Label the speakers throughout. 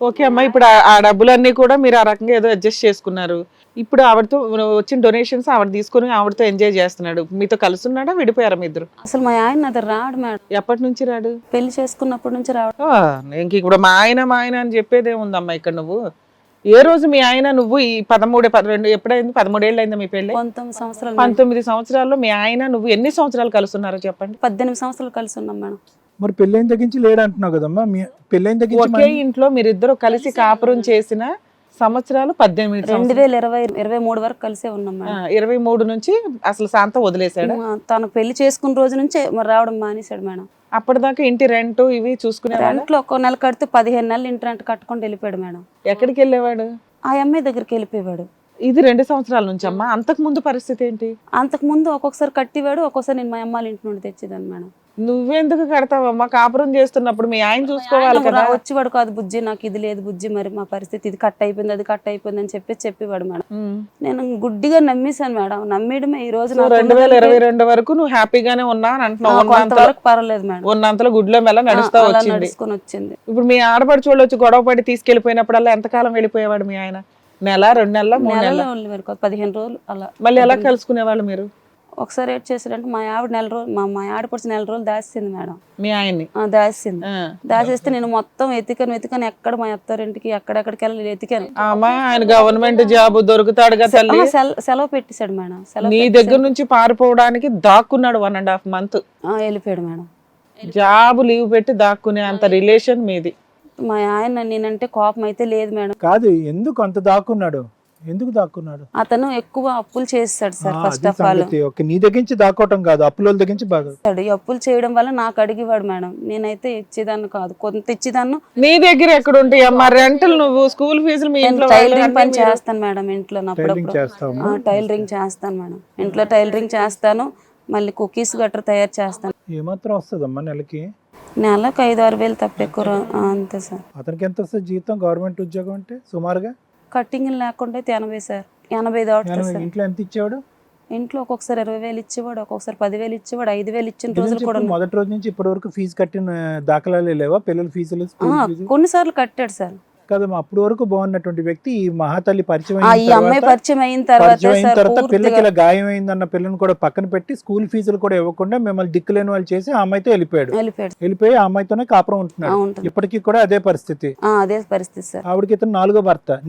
Speaker 1: Okay అమ్మా, ఇప్పుడు ఆ డబ్బులన్నీ కూడా మీరు ఆ రకంగా ఏదో అడ్జస్ట్ చేసుకున్నారు. ఇప్పుడు ఆవిడతో వచ్చిన డొనేషన్స్ ఆవిడ తీసుకుని ఆవిడతో ఎంజాయ్ చేస్తున్నాడు. మీతో కలుస్తున్నాడా, విడిపోయారా మీ ఇద్దరు?
Speaker 2: అసలు మా ఆయన నా దగ్గర రాడు మేడం.
Speaker 1: ఎప్పటి నుంచి రాడు?
Speaker 2: పెళ్లి చేసుకున్నప్పటి నుంచి రావడం.
Speaker 1: ఆ, ఇంక ఇప్పుడు మా ఆయన అని చెప్పేదే ఉందమ్మా ఇక్కడ. నువ్వు ఏ రోజు మీ ఆయన నువ్వు ఈ 12 ఎప్పుడైంది? 13 ఏళ్ళు అయిందా మీ పెళ్ళి?
Speaker 2: 19 సంవత్సరాలు.
Speaker 1: 19 సంవత్సరాల్లో మీ ఆయన నువ్వు ఎన్ని సంవత్సరాలు కలుస్తున్నారో చెప్పండి.
Speaker 2: 18 సంవత్సరాలు కలిసి ఉన్నాం మేడం.
Speaker 3: మరి పెళ్ళైన తగ్గించి లేడు అంటున్నావు కదమ్మా. మీ పెళ్ళైన తగ్గించి
Speaker 1: ఒకే ఇంట్లో మీరిద్దరు కలిసి కాపురం చేసిన సంవత్సరాలు 18
Speaker 2: 2023 వరకు కలిసే ఉన్నాం మేడం.
Speaker 1: 23 నుంచి అసలు శాంతం వదిలేశాడు.
Speaker 2: తనకు పెళ్లి చేసుకున్న రోజు నుంచే మరి రావడం మానేశాడు మేడం.
Speaker 1: అప్పటిదాకా ఇంటి రెంట్ ఇవి చూసుకునే
Speaker 2: రెంట్లో ఒక్కో నెల కడితే 15 నెలలు ఇంటి రెంట్ కట్టుకొని వెళ్ళిపోయాడు మేడం.
Speaker 1: ఎక్కడికి వెళ్ళేవాడు?
Speaker 2: ఆ అమ్మాయి దగ్గరికి వెళ్ళిపోయాడు.
Speaker 1: ఇది 2 సంవత్సరాల నుంచి అమ్మా. అంతకు ముందు పరిస్థితి ఏంటి?
Speaker 2: అంతకు ముందు ఒక్కొక్కసారి కట్టివాడు, ఒక్కొక్కసారి నేను మా అమ్మాళ్ళ ఇంటి నుండి తెచ్చేదాన్ని మేడం.
Speaker 1: నువ్వెందుకు కడతావమ్మా? కాపురం చేస్తున్నప్పుడు మీ ఆయన చూసుకోవాలి కదా.
Speaker 2: వచ్చేవాడు కాదు, బుజ్జి నాకు ఇది లేదు బుజ్జి, మరి మా పరిస్థితి ఇది కట్ అయిపోయింది అది కట్ అయిపోయింది అని చెప్పేవాడు మేడం. నేను గుడ్డిగా నమ్మేశాను మేడం. నమ్మేయడమే ఈ రోజు
Speaker 1: 2022 వరకు నువ్వు హ్యాపీగానే ఉన్నా అని అంటున్నావు.
Speaker 2: కొంతవరకు పర్వాలేదు మేడం.
Speaker 1: ఉన్నంతలో గుడ్లో మెల్ల
Speaker 2: నడుచుకొని వచ్చింది.
Speaker 1: ఇప్పుడు మీ ఆడపడి వచ్చి గొడవ పడి తీసుకెళ్లిపోయినప్పుడల్లా ఎంతకాలం వెళ్ళిపోయేవాడు మీ ఆయన? నెల, 2 నెలల, 3 నెలల?
Speaker 2: 15 రోజులు అలా.
Speaker 1: మళ్ళీ ఎలా కలుసుకునేవాళ్ళు మీరు?
Speaker 2: ఒకసారి ఏం చేశాడంటే మా ఆవిడ నెల రోజులు మా ఆడపడిచి నెల రోజులు దాచేసింది మేడం.
Speaker 1: మీ ఆయన్ని
Speaker 2: దాచేసింది. దాచేస్తే నేను మొత్తం వెతికాను ఎక్కడ మా అత్తారింటికి ఎక్కడెక్కడికి వెళ్ళి వెతికాను.
Speaker 1: ఆయన గవర్నమెంట్ జాబ్ దొరుకుతాడు కదా.
Speaker 2: సెలవు పెట్టేశాడు మేడం.
Speaker 1: నీ దగ్గర నుంచి పారిపోవడానికి దాక్కున్నాడు 1.5 month.
Speaker 2: వెళ్ళిపోయాడు మేడం.
Speaker 1: జాబ్ లీవ్ పెట్టి దాక్కునే అంత రిలేషన్ మీది.
Speaker 2: మా ఆయన నేనంటే కోపం అయితే లేదు మేడం.
Speaker 3: కాదు, ఎందుకు అంత దాక్కున్నాడు? ఎందుకు దాక్కున్నాడు?
Speaker 2: అతను ఎక్కువ అప్పులు చేస్తాడు సార్. ఫస్ట్ ఆఫ్ ఆల్
Speaker 3: నీ దగ్గర నుంచి దాక్కోవటం కాదు, అప్పుల దగ్గర నుంచి బాగా
Speaker 2: అప్పులు చేయడం వల్ల నాకు అడిగేవాడు మేడం. నేనైతే ఇచ్చేదాన్ని కాదు, కొంత ఇచ్చేదాన్ని.
Speaker 1: నీ దగ్గర ఎక్కడ ఉంటాయి అమ్మా రెంటలు? నువ్వు స్కూల్ ఫీజులు మీ ఇంట్లో
Speaker 2: టైలరింగ్ పని చేస్తాను మేడం. ఇంట్లో టైలరింగ్ చేస్తాను మేడం. ఇంట్లో టైలరింగ్ చేస్తాను, మళ్ళీ కుకీస్ గట్రా తయారు చేస్తాను.
Speaker 3: ఏమాత్రం వస్తుందమ్మా నెలకి?
Speaker 2: నెలకు 5-6 వేలు తప్ప ఎక్కువ అంతే సార్.
Speaker 3: అతనికి ఎంత వస్తుంది జీతం గవర్నమెంట్ ఉద్యోగం అంటే సుమారుగా?
Speaker 2: కట్టింగ్ లేకుండా అయితే 80 సార్. 80 దాటుతుంది సార్.
Speaker 3: ఇంట్లో ఎంత ఇచ్చేవాడు?
Speaker 2: ఇంట్లో ఒక్కొక్కసారి 20,000 ఇచ్చేవాడు, ఒక్కొక్కసారి 10,000 ఇచ్చేవాడు, 5,000 ఇచ్చిన రోజులు కూడా.
Speaker 3: మొదటి రోజు నుంచి ఇప్పటి వరకు ఫీజు కట్టిన దాఖలాలు లేవా? పిల్లల ఫీజులు
Speaker 2: కొన్నిసార్లు కట్టాడు సార్.
Speaker 3: కదమ్మా, అప్పుడు వరకు బాగున్నటువంటి వ్యక్తి ఈ మహాతల్లి పరిచయం
Speaker 2: అయిన తర్వాత
Speaker 3: పిల్లకి ఇలా గాయం అయిందన్న పిల్లని కూడా పక్కన పెట్టి స్కూల్ ఫీజులు కూడా ఇవ్వకుండా మిమ్మల్ని దిక్కులేని వాళ్ళు చేసి ఆ అమ్మాయితో వెళ్ళిపోయి ఆ అమ్మాయితోనే కాపురం ఉంటున్నాడు. ఇప్పటికీ కూడా అదే పరిస్థితి.
Speaker 2: అదే పరిస్థితి సార్.
Speaker 3: ఆవిడకి ఇతను 4వ భర్త.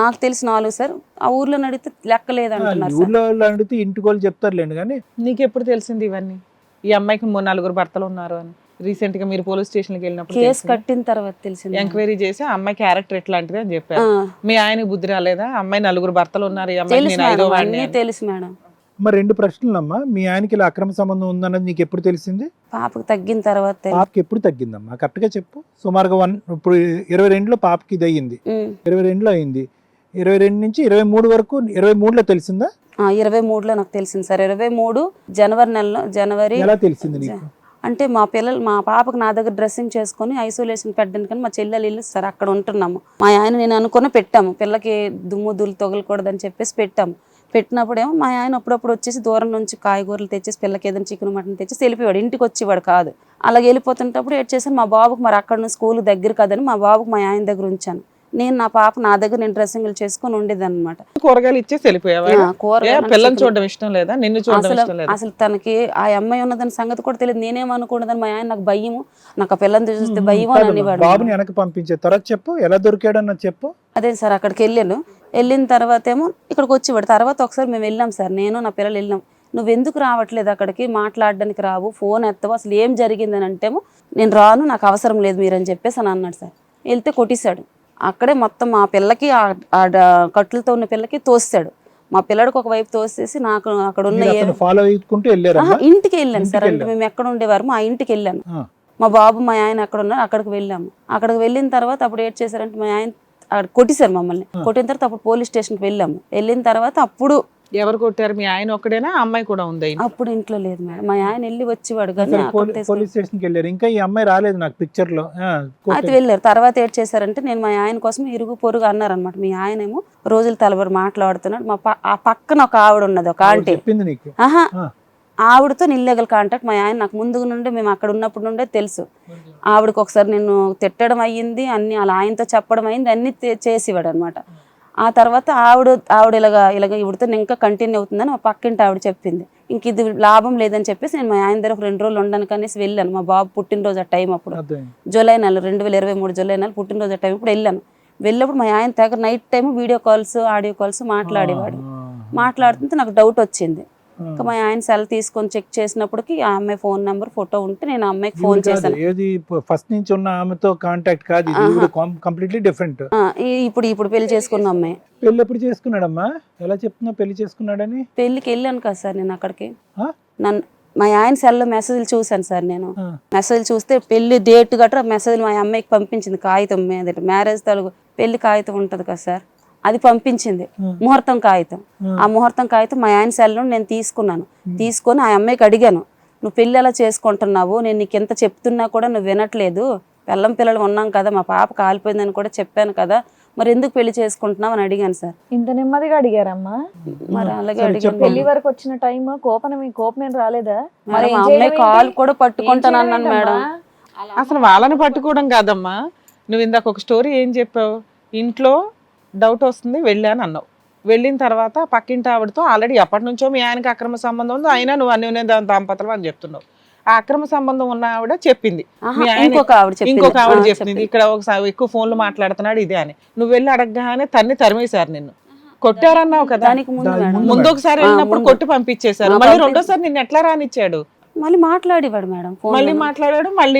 Speaker 2: నాకు తెలిసి 4 సార్. ఆ ఊర్లో నడితే లెక్కలేదు అంటున్నారు.
Speaker 3: ఊర్లో అడిగితే ఇంటికి వాళ్ళు చెప్తారులేండి. కానీ
Speaker 1: నీకు ఎప్పుడు తెలిసింది ఇవన్నీ? ఈ అమ్మాయికి 3-4 భర్తలు ఉన్నారు అని రీసెంట్ గా మీరు పోలీస్ స్టేషన్ కి వెళ్ళినప్పుడు
Speaker 2: కేసు కట్టిన తర్వాత తెలిసింది.
Speaker 1: ఎంక్వైరీ చేసి అమ్మాయి క్యారెక్టర్ ఎట్లాంటిది అని చెప్పారు. మీ ఆయనకి బుద్ధి రాలేదా? అమ్మాయి 4 భర్తలు ఉన్నారు, ఈ అమ్మాయి నేను 5వ వాడిని.
Speaker 2: తెలుసు మేడం.
Speaker 3: మరి 2 ప్రశ్నలమ్మా. మీ ఆయనకి ఇలా అక్రమ సంబంధం ఉందన్నది నీకు ఎప్పుడు తెలిసింది?
Speaker 2: పాపకు తగ్గిన తర్వాత.
Speaker 3: పాపకి ఎప్పుడు తగ్గిందమ్మా? కరెక్ట్ గా చెప్పు. సుమారుగా ఇప్పుడు 22లో పాపకి ఇది అయ్యింది, 22లో అయింది. 22 నుంచి 23 వరకు 23లో తెలిసిందా?
Speaker 2: 23లో నాకు తెలిసింది సార్. 23 జనవరి
Speaker 3: ఎలా తెలిసింది నీకు?
Speaker 2: అంటే మా పాపకు నా దగ్గర డ్రెస్సింగ్ చేసుకుని ఐసోలేషన్ పెట్టడానికి కానీ మా చెల్లెలు ఇల్లు సార్ అక్కడ ఉంటున్నాము. మా ఆయన నేను అనుకుని పెట్టాము, పిల్లకి దుమ్ము దులు తొగలకూడదని చెప్పేసి పెట్టినప్పుడేమో మా ఆయన అప్పుడప్పుడు వచ్చేసి దూరం నుంచి కాయగూరలు తెచ్చేసి పిల్లకి ఏదైనా చికెన్ మటన్ తెచ్చేసి వెళ్ళిపోయాడు. ఇంటికి వచ్చేవాడు కాదు. అలాగే వెళ్ళిపోతుంటప్పుడు ఏడ్ చేశాను. మా బాబుకు మరి అక్కడ నుంచి స్కూల్ దగ్గర కదని మా బాబుకు మా ఆయన దగ్గర ఉంచాను. నేను నా పాప నా దగ్గర నేను డ్రెస్సింగ్ చేసుకుని ఉండేదాన్ని అనమాట.
Speaker 1: కూరగాయలు ఇచ్చేసి వెళ్ళిపోయావా? పిల్లల్ని చూడడం ఇష్టం లేదా? నిన్ను చూడడం ఇష్టం లేదా?
Speaker 2: అసలు తనకి ఆ అమ్మాయి ఉన్నదని సంగతి కూడా తెలియదు. నేనేమనుకున్నదని మా ఆయన నాకు భయము, నాకు ఆ పిల్లని చూస్తే భయం అని అనేవాడు.
Speaker 3: బాబుని వెనక పంపించే తర్వాత చెప్పు, ఎలా దొరికాడు అన్నది చెప్పు.
Speaker 2: అదే సార్, అక్కడికి వెళ్ళిన తర్వాత ఏమో ఇక్కడికి వచ్చేవాడు. తర్వాత ఒకసారి మేము వెళ్ళాం సార్, నేను నా పిల్లలు వెళ్ళాం. నువ్వెందుకు రావట్లేదు అక్కడికి, మాట్లాడడానికి రావు, ఫోన్ ఎత్తవు, అసలు ఏం జరిగిందని అంటేమో నేను రాను, నాకు అవసరం లేదు మీరని చెప్పేసి అని అన్నాడు సార్. వెళ్తే కొట్టేశాడు. అక్కడే మొత్తం మా పిల్లకి కట్లతో ఉన్న పిల్లకి తోస్తాడు. మా పిల్లడికి ఒకవైపు తోసేసి నాకు అక్కడ ఉన్న ఇంటికి వెళ్ళాను సార్. అంటే మేము ఎక్కడ ఉండేవారు ఆ ఇంటికి వెళ్ళాను. మా బాబు మా ఆయన అక్కడ ఉన్నారు, అక్కడికి వెళ్ళాము. అక్కడికి వెళ్ళిన తర్వాత అప్పుడు ఏం చేశారంటే మా ఆయన అక్కడ కొట్టేశారు మమ్మల్ని. కొట్టిన తర్వాత అప్పుడు పోలీస్ స్టేషన్కి వెళ్ళాము. వెళ్ళిన తర్వాత అప్పుడు
Speaker 1: ఎవరు కొట్టారు? మీ ఆయన ఒక్కడేనా, అమ్మాయి కూడా ఉంది?
Speaker 2: అప్పుడు ఇంట్లో లేదు మేడం, మా ఆయన వెళ్ళి వచ్చేవాడు.
Speaker 3: పోలీస్ స్టేషన్కి వెళ్ళారు, ఇంకా ఈ అమ్మాయి రాలేదు నాకు పిక్చర్ లో.
Speaker 2: అయితే వెళ్ళారు. తర్వాత ఏం చేశారంటే నేను మా ఆయన కోసం ఇరుగు పొరుగు అన్నారనమాట. మీ ఆయన ఏమో రోజులు తలబడి మాట్లాడుతున్నాడు. ఆ పక్కన ఒక ఆవిడ ఉన్నది, ఒక ఆంటీ.
Speaker 3: చెప్పింది నీకు?
Speaker 2: ఆవిడతో ఇల్లీగల్ కాంటాక్ట్. మా ఆయన నాకు ముందు నుండి, మేము అక్కడ ఉన్నప్పుడు నుండే తెలుసు. ఆవిడకి ఒకసారి నేను తిట్టడం అయ్యింది, అన్ని అలా ఆయనతో చెప్పడం అయింది, అన్ని చేసేవాడు అనమాట. ఆ తర్వాత ఆవిడ ఇలాగ ఇవిడితో ఇంకా కంటిన్యూ అవుతుందని మా పక్కింటి ఆవిడ చెప్పింది. ఇంక ఇది లాభం లేదని చెప్పేసి నేను మా ఆయన దగ్గర ఒక 2 రోజులు ఉండడానికి అనేసి వెళ్ళాను. మా బాబు పుట్టినరోజు ఆ టైం అప్పుడు జూలై నెల 2023 జూలై నెల పుట్టినరోజు ఆ టైం ఇప్పుడు వెళ్ళినప్పుడు మా ఆయన దగ్గర night time video calls audio calls మాట్లాడేవాడు. మాట్లాడుతుంటే నాకు డౌట్ వచ్చింది. ఇంకా మా ఆయన సెల్ తీసుకొని చెక్ చేసినప్పటికి ఆ అమ్మాయి ఫోన్ నెంబర్ ఫోటో ఉంటే నేను ఆ అమ్మాయికి ఫోన్ చేశాను.
Speaker 3: ఏది ఫస్ట్ నుంచి ఉన్న ఆమెతో కాంటాక్ట్ కాదు, ఇది కంప్లీట్లీ డిఫరెంట్.
Speaker 2: ఇప్పుడు పెళ్లి చేసుకున్న అమ్మాయి.
Speaker 3: పెళ్లి ఎప్పుడు చేసుకున్నాడమ్మా? ఎలా చెప్తున్నావు పెళ్లి చేసుకున్నాడని?
Speaker 2: పెళ్లికి వెళ్ళాను కదా సార్ నేను అక్కడికి. మా ఆయన సెల్లో మెసేజ్లు చూశాను సార్. నేను మెసేజ్ చూస్తే పెళ్లి డేట్ గట్రా మెసేజ్ మా అమ్మాయికి పంపించింది కాగితం మీద, మ్యారేజ్ తాలూకు పెళ్లి కాగితం ఉంటది కదా సార్, అది పంపించింది. ముహూర్తం కాగితం. ఆ ముహూర్తం కాగితం మా ఆయన సెల్ నుండి నేను తీసుకొని ఆ అమ్మాయికి అడిగాను, నువ్వు పెళ్లి ఎలా చేసుకుంటున్నావు, నేను నీకు ఎంత చెప్తున్నా కూడా నువ్వు వినట్లేదు, పిల్లలు ఉన్నాం కదా, మా పాప కాలిపోయిందని కూడా చెప్పాను కదా, మరి ఎందుకు పెళ్లి చేసుకుంటున్నావు అని అడిగాను సార్.
Speaker 4: ఇంత నెమ్మదిగా అడిగారమ్మా?
Speaker 2: మరి అలాగే అడిగాను.
Speaker 4: పెళ్లి వరకు వచ్చిన టైం కోపం ఏం రాలేదా?
Speaker 2: మరి మా అమ్మాయి కాలు కూడా పట్టుకుంటాను అన్నాను మేడం.
Speaker 1: అసలు వాళ్ళని పట్టుకోవడం కాదమ్మా, నువ్వు ఇందాక ఒక స్టోరీ ఏం చెప్పావు, ఇంట్లో డౌట్ వస్తుంది వెళ్ళాను అన్నావు. వెళ్ళిన తర్వాత పక్కింటి ఆవిడతో ఆల్రెడీ ఎప్పటి నుంచో మీ ఆయనకి అక్రమ సంబంధం ఉంది, అయినా నువ్వు అన్ని దాంపత్రం అని చెప్తున్నావు. ఆ అక్రమ సంబంధం ఉన్న ఆవిడ చెప్పింది, మీ ఆయన ఇంకొక ఆవిడ చెప్పింది ఇక్కడ ఒకసారి ఎక్కువ ఫోన్లు మాట్లాడుతున్నాడు ఇదే అని. నువ్వు వెళ్ళి అడగగానే తరిమేశారు, నిన్ను కొట్టారన్నావు కదా. ముందు ఒకసారి వెళ్ళినప్పుడు కొట్టి పంపించేశారు, మళ్ళీ రెండోసారి నిన్ను ఎట్లా రానిచ్చాడు?
Speaker 2: మళ్ళీ మాట్లాడేవాడు మేడం,
Speaker 1: మళ్ళీ మాట్లాడాడు, మళ్ళీ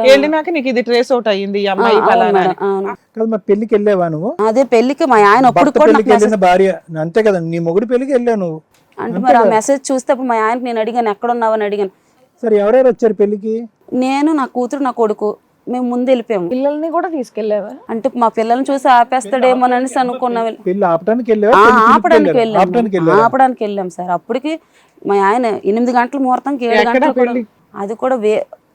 Speaker 1: వెళ్ళినాక నీకు ఇది ట్రేస్ అవుట్ అయ్యింది ఈ అమ్మాయి ఫలానా అని.
Speaker 3: పెళ్లికి వెళ్ళావా నువ్వు?
Speaker 2: అదే పెళ్లికి మా ఆయన అప్పుడు
Speaker 3: భార్య అంతే కదా, నీ మొగుడు పెళ్లికి వెళ్ళావు నువ్వు
Speaker 2: అంటే. మరి ఆ మెసేజ్ చూస్తే అప్పుడు మా ఆయనకి నేను అడిగాను ఎక్కడున్నావని అడిగాను.
Speaker 3: సరే ఎవరెవరు వచ్చారు పెళ్లికి?
Speaker 2: నేను, నా కూతురు, నా కొడుకు, మేము ముందు వెళ్ళిపోయాము.
Speaker 4: పిల్లల్ని కూడా తీసుకెళ్ళావా? అంటే
Speaker 2: మా పిల్లల్ని చూసి ఆపేస్తాడేమో అనేసి అనుకున్నాం.
Speaker 3: ఆపడానికి
Speaker 2: వెళ్ళాం సార్. అప్పటికి మా ఆయన 8 గంటల ముహూర్తంకి 7 గంటలు. అది కూడా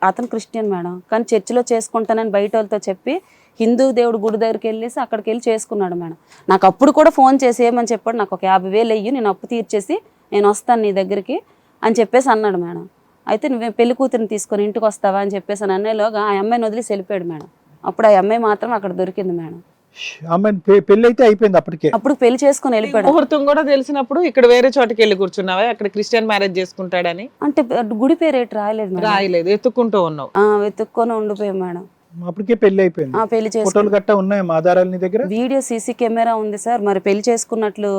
Speaker 2: అతను క్రిస్టియన్ మేడం, కానీ చర్చిలో చేసుకుంటానని బయట వాళ్ళతో చెప్పి హిందూ దేవుడు గుడి దగ్గరికి వెళ్ళేసి అక్కడికి వెళ్ళి చేసుకున్నాడు మేడం. నాకు అప్పుడు కూడా ఫోన్ చేసి ఏమని చెప్పాడు, నాకు ఒక 50,000 అయ్యి నేను అప్పు తీర్చేసి నేను వస్తాను నీ దగ్గరికి అని చెప్పేసి అన్నాడు మేడం. అయితే నువ్వు పెళ్లి కూతురిని తీసుకొని ఇంటికి వస్తావా అని చెప్పేసి అన్నలోగా ఆ అమ్మాయిని వదిలేసి వెళ్ళిపోయాడు మేడం. అప్పుడు ఆ అమ్మాయి మాత్రం అక్కడ దొరికింది మేడం.
Speaker 3: పెళ్లి అయితే అయిపోయింది అప్పటికే,
Speaker 2: అప్పుడు పెళ్లి చేసుకుని వెళ్ళిపోయాడు.
Speaker 1: ముహూర్తం కూడా తెలిసినప్పుడు ఇక్కడ వేరే చోటకి వెళ్ళి కూర్చున్నావా, అక్కడ క్రిస్టియన్ మ్యారేజ్ చేసుకుంటాడని?
Speaker 2: అంటే గుడి పేరు ఏంటి రాయలేదు,
Speaker 1: ఎత్తుక్కుంటూ ఉన్నావు.
Speaker 2: వెతుక్కొని ఉండిపోయాం మేడం.
Speaker 3: అప్పటికే పెళ్లి అయిపోయింది.
Speaker 2: పెళ్లి
Speaker 3: ఫోటోలు గట్టా ఉన్నాయి ఆధారాలు నీ దగ్గర?
Speaker 2: వీడియో సీసీ కెమెరా ఉంది సార్. మరి పెళ్లి చేసుకున్నట్లు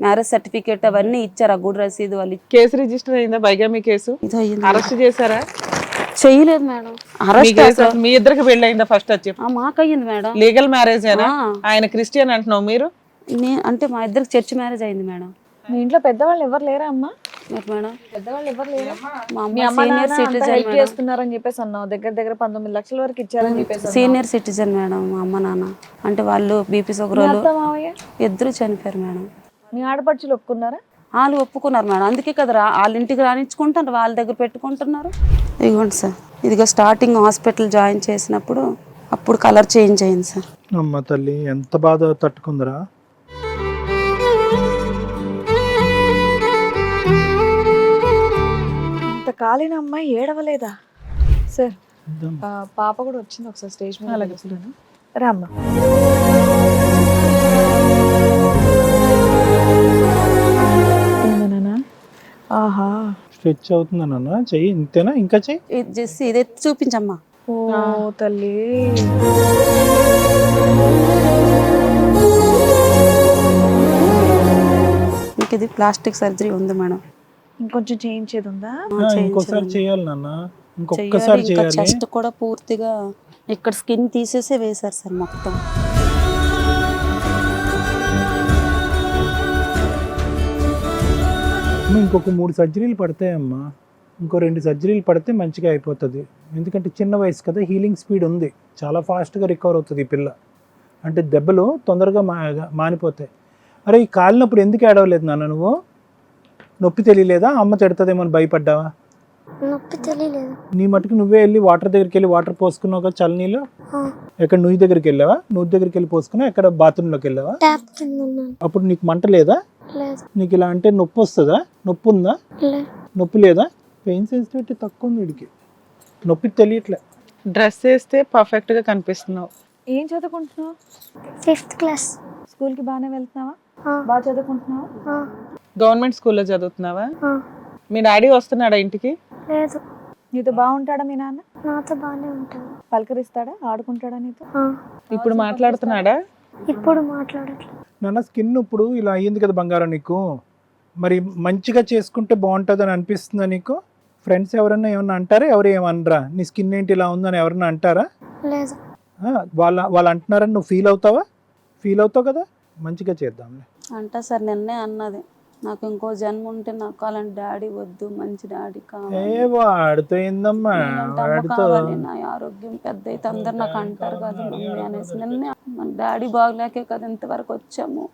Speaker 2: మ్యారేజ్ సర్టిఫికేట్ అవన్నీ ఇచ్చారు, ఆ గుడి రసీదు వాళ్ళు.
Speaker 1: కేసు రిజిస్టర్ అయిందా, బైగామి కేసు? అరెస్ట్ చేశారా?
Speaker 2: చేయలేదు మేడం.
Speaker 1: మీ ఇద్దరికి పెళ్లి అయిందా ఫస్ట్ వచ్చి?
Speaker 2: మాకయ్యింది మేడం.
Speaker 1: లీగల్ మ్యారేజ్ ఆయన క్రిస్టియన్ అంటున్నావు మీరు?
Speaker 2: అంటే మా ఇద్దరికి చర్చ్ మ్యారేజ్ అయింది మేడం.
Speaker 4: మీ ఇంట్లో పెద్దవాళ్ళు ఎవరు లేరా అమ్మా?
Speaker 2: మేడం
Speaker 4: పెద్దవాళ్ళు ఎవరు లేరా?
Speaker 2: మీ అమ్మ సీనియర్ సిటిజన్
Speaker 4: చేస్తున్నారని చెప్పేసి అన్నావు, దగ్గర 19 లక్షల వరకు ఇచ్చారని చెప్పేసి.
Speaker 2: సీనియర్ సిటిజన్ మేడం మా అమ్మ నాన్న. అంటే వాళ్ళు బీపీ షుగర్ ఇద్దరు చనిపోయారు మేడం.
Speaker 4: మీ ఆడపడుచులు ఒప్పుకున్నారా?
Speaker 2: వాళ్ళు ఒప్పుకున్నారు మేడం, అందుకే కదా వాళ్ళ ఇంటికి రానిచ్చుకుంటారు, వాళ్ళ దగ్గర పెట్టుకుంటున్నారు. ఇదిగోండి సార్, ఇదిగో స్టార్టింగ్ హాస్పిటల్ జాయిన్ చేసినప్పుడు అప్పుడు కలర్ చేంజ్ అయింది సార్.
Speaker 3: అమ్మ తల్లి ఎంత బాధ తట్టుకుందరా.
Speaker 4: ఇంత కాలిన అమ్మాయి ఏడవలేదా సార్? పాప కూడా వచ్చింది ఒకసారి స్టేజ్ మీద. అలాగే రామ్మా. ఆహా
Speaker 3: స్ట్రెచ్ అవుతుందా నాన్న? చెయ్యి ఇంతేనా, ఇంకా చెయ్యి.
Speaker 2: జస్ట్ ఇదే చూపించమ్మా.
Speaker 4: ఓ తల్లి,
Speaker 2: ఇది ప్లాస్టిక్ సర్జరీ ఉంది మేడం,
Speaker 4: ఇంకొంచెం చేయించేది ఉందా?
Speaker 3: ఇంకోసారి చేయాలి నాన్న, ఇంకొకసారి చేయాలి.
Speaker 2: చెస్ట్ కూడా పూర్తిగా ఇక్కడ స్కిన్ తీసేసే వేశారు సార్ మొత్తం.
Speaker 3: ఇంకొక 3 సర్జరీలు పడతాయమ్మా, ఇంకో 2 సర్జరీలు పడితే మంచిగా అయిపోతుంది. ఎందుకంటే చిన్న వయసు కదా, హీలింగ్ స్పీడ్ ఉంది, చాలా ఫాస్ట్గా రికవర్ అవుతుంది ఈ పిల్ల. అంటే దెబ్బలు తొందరగా మానిపోతాయి. అరే ఈ కాలినప్పుడు ఎందుకు ఏడవలేదు నాన్న నువ్వు? నొప్పి తెలియలేదా? అమ్మ తిడతదేమో అని భయపడ్డావా?
Speaker 5: నొప్పి తెలియలేదు.
Speaker 3: నీ మటుకు నువ్వే వెళ్ళి వాటర్ దగ్గరికి వెళ్ళి వాటర్ పోసుకున్నావు కదా చల్లనీళ్ళు. ఎక్కడ నువ్వు దగ్గరికి వెళ్ళావా? నువ్వు దగ్గరికి వెళ్ళి పోసుకున్నావు. ఎక్కడ బాత్రూంలోకి వెళ్ళావా?
Speaker 5: కింద ఉన్నాను.
Speaker 3: అప్పుడు నీకు మంట లేదా?
Speaker 5: లేదు.
Speaker 3: నీకు ఇలా అంటే నొప్పి వస్తుందా? నొప్పి ఉందా?
Speaker 5: లేదు.
Speaker 3: నొప్పి లేదా? పెయిన్ సెన్సిటివిటీ తక్కువ ఉంది వీడికి, నొప్పి తెలియట్లే.
Speaker 1: డ్రెస్ వేస్తే పర్ఫెక్ట్ గా కనిపిస్తున్నావు.
Speaker 4: ఏం చదువుకుంటున్నావు?
Speaker 5: 5th class.
Speaker 4: స్కూల్కి బాగానే వెళ్తున్నావా?
Speaker 5: ఆ,
Speaker 4: బాగా చదువుకుంటున్నావా?
Speaker 5: ఆ,
Speaker 1: గవర్నమెంట్ స్కూల్లో చదువుతున్నావా?
Speaker 5: ఆ.
Speaker 1: మీ డాడీ వస్తున్నాడా ఇంటికి?
Speaker 5: లేదు,
Speaker 4: నీతో బాగుంటాడా మీ నాన్న?
Speaker 5: నాతో బాగానే ఉంటాను.
Speaker 4: పలకరిస్తాడా? ఆడుకుంటాడా నీతో?
Speaker 5: ఆ,
Speaker 1: ఇప్పుడు మాట్లాడుతున్నాడా?
Speaker 5: ఇప్పుడు మాట్లాడట్లేదు.
Speaker 3: నాన్న స్కిన్ ఇప్పుడు ఇలా అయ్యింది కదా బంగారం నీకు, మరి మంచిగా చేసుకుంటే బాగుంటుంది అని అనిపిస్తుందా నీకు? ఫ్రెండ్స్ ఎవరన్నా ఏమన్నా అంటారా? ఎవరు ఏమనరా నీ స్కిన్ ఏంటి ఇలా ఉందని ఎవరన్నా అంటారా?
Speaker 5: లేదు.
Speaker 3: వాళ్ళు అంటున్నారని నువ్వు ఫీల్ అవుతావా? ఫీల్ అవుతావు కదా, మంచిగా చేద్దాంలే.
Speaker 2: అంటా సార్ నిన్నే అన్నది, నాకు ఇంకో జన్మ ఉంటే నాకు అలాంటి డాడీ వద్దు, మంచి డాడీ కావాలి.
Speaker 3: ఏ వాడితో ఏందమ్మా,
Speaker 2: నీలాంటి అమ్మ
Speaker 3: వాడితో
Speaker 2: కావాలి, నా ఆరోగ్యం పెద్ద అయితే అందరు నాకు అంటారు కదా మమ్మీ అనేసి. నిన్నే డాడీ బాగలేకే కదా ఇంతవరకు వచ్చాము.